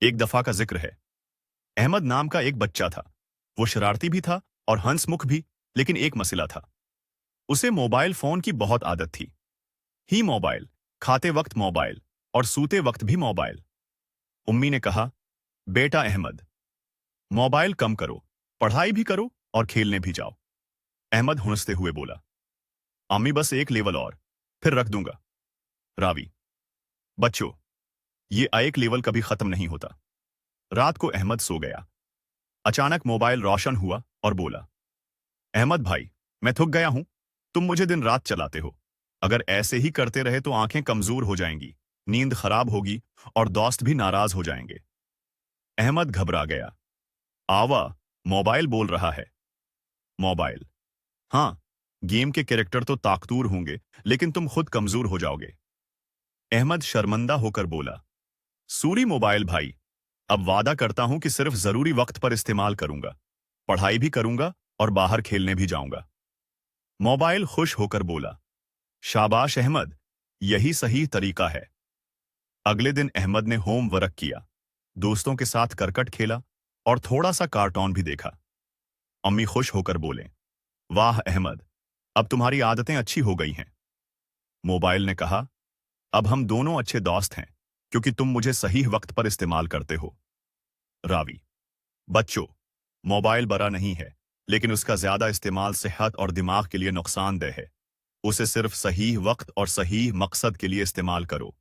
एक दफा का जिक्र है। अहमद नाम का एक बच्चा था। वो शरारती भी था और हंसमुख भी, लेकिन एक मसला था। उसे मोबाइल फोन की बहुत आदत थी। ही मोबाइल, खाते वक्त मोबाइल और सूते वक्त भी मोबाइल। उम्मी ने कहा, बेटा अहमद, मोबाइल कम करो, पढ़ाई भी करो और खेलने भी जाओ। अहमद हुंसते हुए बोला, अम्मी बस एक लेवल और, फिर रख दूंगा। रावी, बच्चों, ये एक लेवल कभी खत्म नहीं होता। रात को अहमद सो गया। अचानक मोबाइल रोशन हुआ और बोला, अहमद भाई, मैं थक गया हूं। तुम मुझे दिन रात चलाते हो। अगर ऐसे ही करते रहे तो आंखें कमजोर हो जाएंगी, नींद खराब होगी और दोस्त भी नाराज हो जाएंगे। अहमद घबरा गया। आवा, मोबाइल बोल रहा है। मोबाइल, हाँ, गेम के कैरेक्टर तो ताकतूर होंगे, लेकिन तुम खुद कमजोर हो जाओगे। अहमद शर्मिंदा होकर बोला, सूरी मोबाइल भाई, अब वादा करता हूं कि सिर्फ जरूरी वक्त पर इस्तेमाल करूंगा, पढ़ाई भी करूंगा और बाहर खेलने भी जाऊंगा। मोबाइल खुश होकर बोला, शाबाश अहमद, यही सही तरीका है। अगले दिन अहमद ने होम वर्क किया, दोस्तों के साथ क्रिकेट खेला और थोड़ा सा कार्टून भी देखा। अम्मी खुश होकर बोले, वाह अहमद, अब तुम्हारी आदतें अच्छी हो गई हैं। मोबाइल ने कहा, अब हम दोनों अच्छे दोस्त हैं, क्योंकि तुम मुझे सही वक्त पर इस्तेमाल करते हो। रावी, बच्चों, मोबाइल बड़ा नहीं है, लेकिन उसका ज्यादा इस्तेमाल सेहत और दिमाग के लिए नुकसानदेह है। उसे सिर्फ सही वक्त और सही मकसद के लिए इस्तेमाल करो।